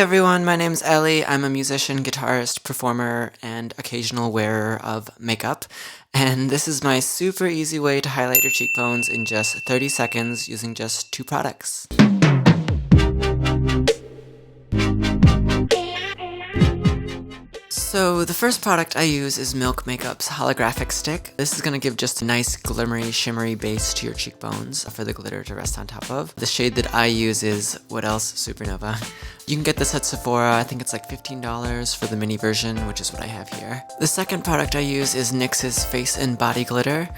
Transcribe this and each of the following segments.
everyone, my name's Ellie. I'm a musician, guitarist, performer, and occasional wearer of makeup. And this is my super easy way to highlight your cheekbones in just 30 seconds using just 2 products. So the first product I use is Milk Makeup's Holographic Stick. This is going to give just a nice glimmery, shimmery base to your cheekbones for the glitter to rest on top of. The shade that I use is, what else? Supernova. You can get this at Sephora. I think it's like $15 for the mini version, which is what I have here. The second product I use is NYX's Face and Body Glitter.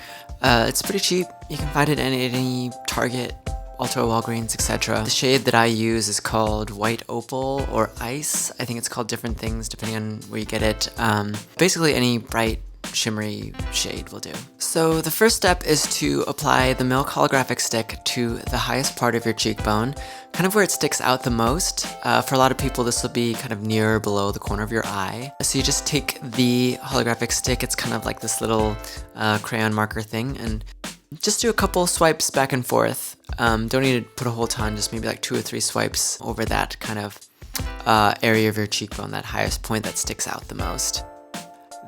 It's pretty cheap. You can find it in any Target, Ultra, Walgreens, etc. The shade that I use is called White Opal or Ice. I think it's called different things depending on where you get it. Basically any bright, shimmery shade will do. So the first step is to apply the Milk Holographic Stick to the highest part of your cheekbone, kind of where it sticks out the most. For a lot of people this will be kind of near or below the corner of your eye. So you just take the holographic stick, it's kind of like this little crayon marker thing, and just do a couple swipes back and forth. Don't need to put a whole ton, just maybe like 2 or 3 swipes over that kind of area of your cheekbone, that highest point that sticks out the most.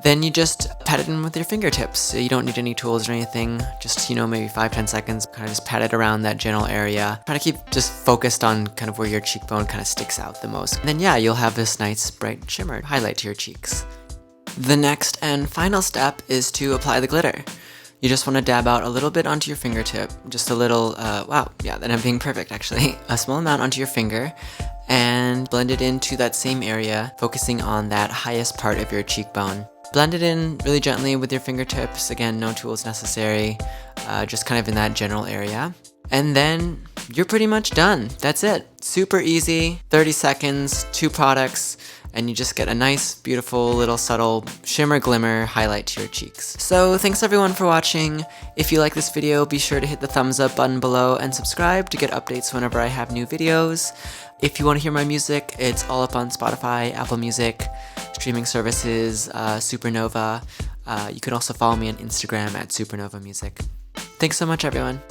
Then you just pat it in with your fingertips. So you don't need any tools or anything, just, maybe 5-10 seconds, kind of just pat it around that general area. Try to keep just focused on kind of where your cheekbone kind of sticks out the most. And then yeah, you'll have this nice bright shimmer highlight to your cheeks. The next and final step is to apply the glitter. You just want to dab out a little bit onto your fingertip, just a little, wow, yeah, then I'm being perfect actually. A small amount onto your finger, and blend it into that same area, focusing on that highest part of your cheekbone. Blend it in really gently with your fingertips, again, no tools necessary, just kind of in that general area. And then you're pretty much done. That's it. Super easy, 30 seconds, 2 products, and you just get a nice, beautiful, little subtle shimmer glimmer highlight to your cheeks. So thanks everyone for watching. If you like this video, be sure to hit the thumbs up button below and subscribe to get updates whenever I have new videos. If you want to hear my music, it's all up on Spotify, Apple Music, streaming services, Supernova. You can also follow me on Instagram at superknovamusic. Thanks so much, everyone.